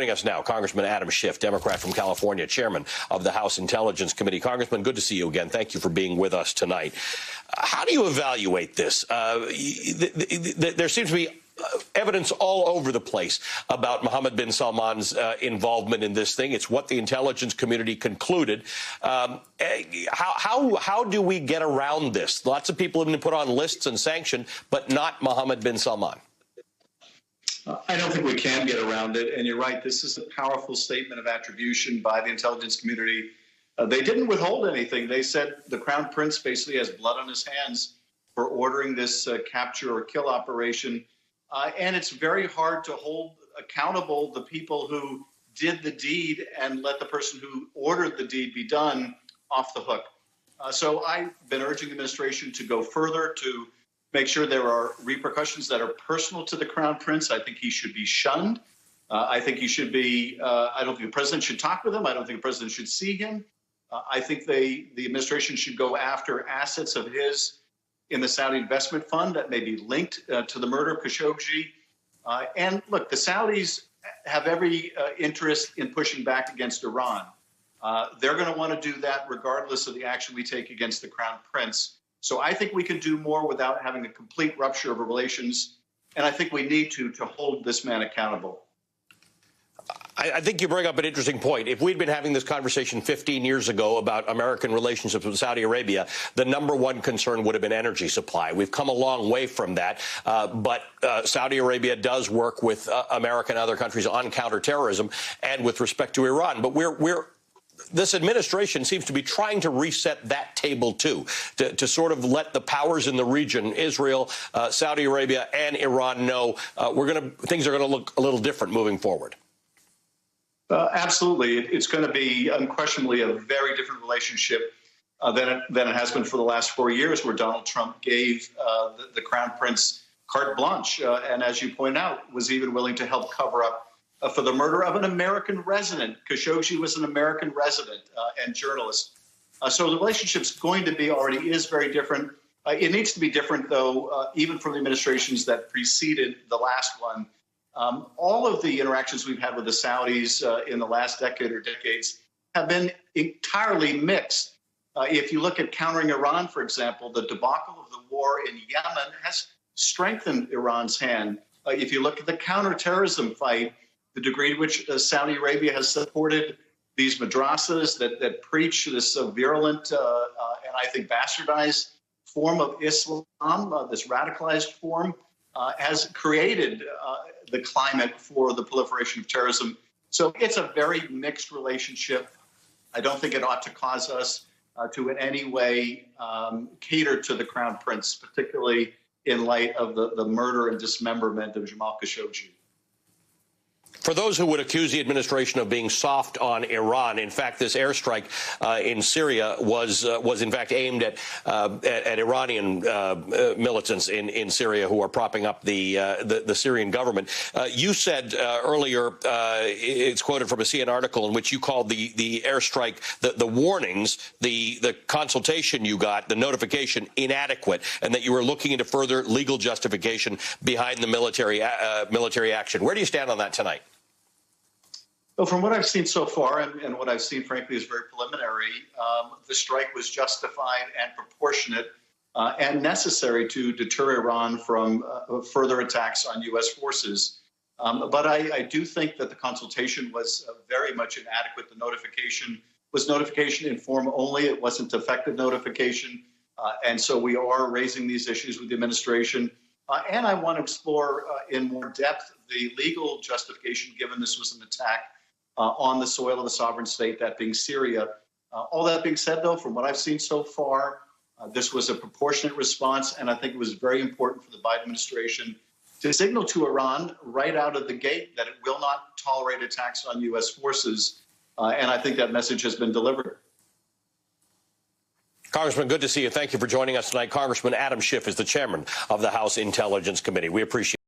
Joining us now, Congressman Adam Schiff, Democrat from California, chairman of the House Intelligence Committee. Congressman, good to see you again. Thank you for being with us tonight. How do you evaluate this? There seems to be evidence all over the place about Mohammed bin Salman's involvement in this thing. It's what the intelligence community concluded. How do we get around this? Lots of people have been put on lists and sanctioned, but not Mohammed bin Salman. I don't think we can get around it. And you're right, this is a powerful statement of attribution by the intelligence community. They didn't withhold anything. They said the Crown Prince basically has blood on his hands for ordering this capture or kill operation. And it's very hard to hold accountable the people who did the deed and let the person who ordered the deed be done off the hook. So I've been urging the administration to go further, to make sure there are repercussions that are personal to the Crown Prince. I think he should be shunned. I think he should be, I don't think the president should talk with him. I don't think the president should see him. I think the administration should go after assets of his in the Saudi investment fund that may be linked to the murder of Khashoggi. And look, the Saudis have every interest in pushing back against Iran. They're going to want to do that regardless of the action we take against the Crown Prince. So I think we can do more without having a complete rupture of relations. And I think we need to hold this man accountable. I think you bring up an interesting point. If we'd been having this conversation 15 years ago about American relationships with Saudi Arabia, the number one concern would have been energy supply. We've come a long way from that. But Saudi Arabia does work with America and other countries on counterterrorism and with respect to Iran. But this administration seems to be trying to reset that table, too, to sort of let the powers in the region, Israel, Saudi Arabia and Iran, know things are going to look a little different moving forward. Absolutely. It's going to be unquestionably a very different relationship than it has been for the last 4 years, where Donald Trump gave the Crown Prince carte blanche, and as you point out, was even willing to help cover up for the murder of an American resident. Khashoggi was an American resident and journalist. So the relationship's going to be, already is, very different. It needs to be different, though, even from the administrations that preceded the last one. All of the interactions we've had with the Saudis in the last decade or decades have been entirely mixed. If you look at countering Iran, for example, the debacle of the war in Yemen has strengthened Iran's hand. If you look at the counterterrorism fight, the degree to which Saudi Arabia has supported these madrasas that preach this virulent and I think bastardized form of Islam, this radicalized form, has created the climate for the proliferation of terrorism. So it's a very mixed relationship. I don't think it ought to cause us to in any way cater to the Crown Prince, particularly in light of the murder and dismemberment of Jamal Khashoggi. For those who would accuse the administration of being soft on Iran, in fact, this airstrike in Syria was in fact aimed at Iranian militants in Syria who are propping up the Syrian government. You said earlier, it's quoted from a CNN article in which you called the airstrike, the warnings, the consultation you got, the notification, inadequate, and that you were looking into further legal justification behind the military action. Where do you stand on that tonight? Well, from what I've seen so far, and what I've seen, frankly, is very preliminary, the strike was justified and proportionate and necessary to deter Iran from further attacks on U.S. forces. But I do think that the consultation was very much inadequate. The notification was notification in form only. It wasn't effective notification. And so we are raising these issues with the administration. And I want to explore in more depth the legal justification, given this was an attack on the soil of a sovereign state, that being Syria. All that being said, though, from what I've seen so far, this was a proportionate response, and I think it was very important for the Biden administration to signal to Iran right out of the gate that it will not tolerate attacks on U.S. forces, and I think that message has been delivered. Congressman, good to see you. Thank you for joining us tonight. Congressman Adam Schiff is the chairman of the House Intelligence Committee. We appreciate it.